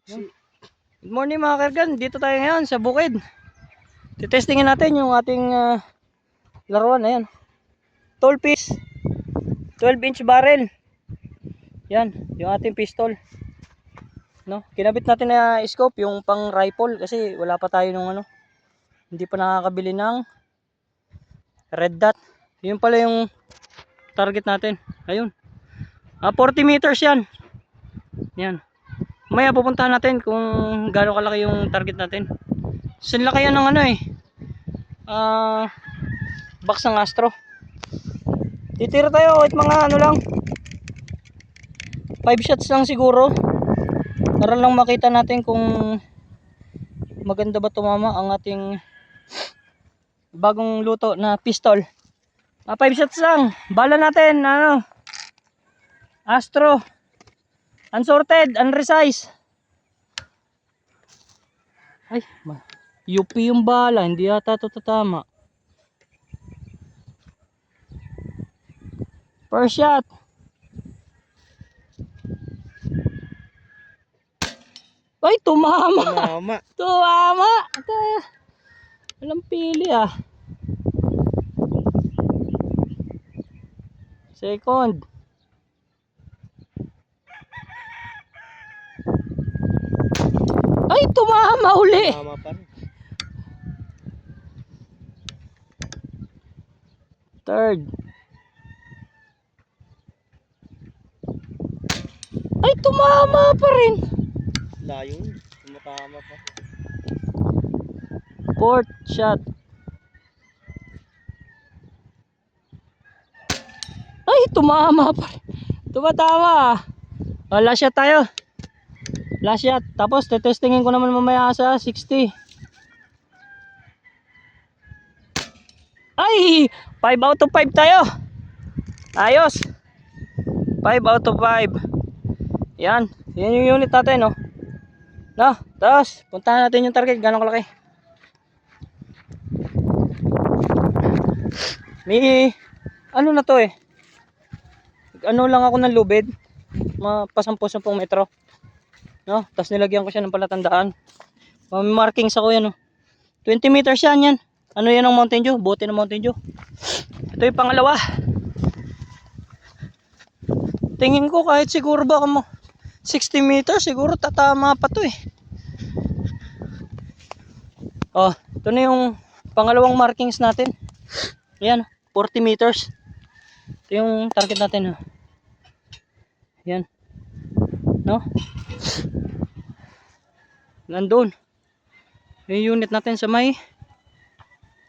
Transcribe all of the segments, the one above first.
Good morning mga kargan, dito tayo ngayon sa bukid. Titestingin natin yung ating laruan. Ayan, tool piece 12-inch barrel. Yan, yung ating pistol, no? Kinabit natin na scope, yung pang rifle, kasi wala pa tayo nung hindi pa nakakabili ng red dot. Yun pala yung target natin. Ayun, 40 meters yan. Yan, maya pupuntahan natin kung gaano kalaki yung target natin. Sinlaki yan ng box ng Astro. Titira tayo at mga lang 5 shots lang siguro, para lang makita natin kung maganda ba tumama ang ating bagong luto na pistol. 5 shots lang, bala natin Astro, unsorted, unresize. Ay, UP yung bala, hindi yata ito tatama. First shot. Ay, tumama. Tumama. Walang pili Second. Ay, tumama uli. Tumama pa rin. Third. Ay, tumama pa rin. Layo, tumatama pa. Fourth shot. Ay, tumama pa rin. Tumatama. Last shot tayo. Last shot. Tapos tetestingin ko naman mamaya sa 60. Ay, 5 out of 5 tayo. Ayos. 5 out of 5. Yan. Yan yung unit natin, no? Tapos, puntahan natin yung target. Gano'ng kalaki. May, na to lang ako ng lubid. Pasampu-10 metro. No? Tapos nilagyan ko siya ng palatandaan. May markings ako yan, no? 20 meters yan. Ano yan ng Mountain Dew? Bote ng Mountain Dew. Ito yung pangalawa. Tingin ko kahit siguro baka 60 meters siguro tatama pa to ito na yung pangalawang markings natin. Ayan, 40 meters. Ito yung target natin. Ayan. No? Nandun. Yung unit natin sa may,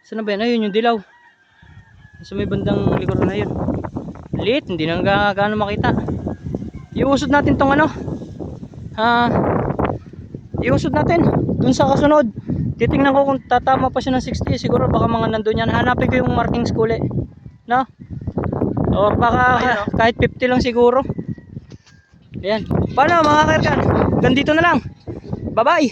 saan ba yan? Ayun yung dilaw. Sa may bandang likuran na yun. Liit, hindi na gaano makita. Iusod natin tong iusod natin dun sa kasunod. Titingnan ko kung tatama pa siya ng 60. Siguro baka mga nandun yan. Hanapin ko yung markings kuli, no? Or baka kahit 50 lang siguro. Ayan. Paano mga kargan? Ganito na lang. Bye bye.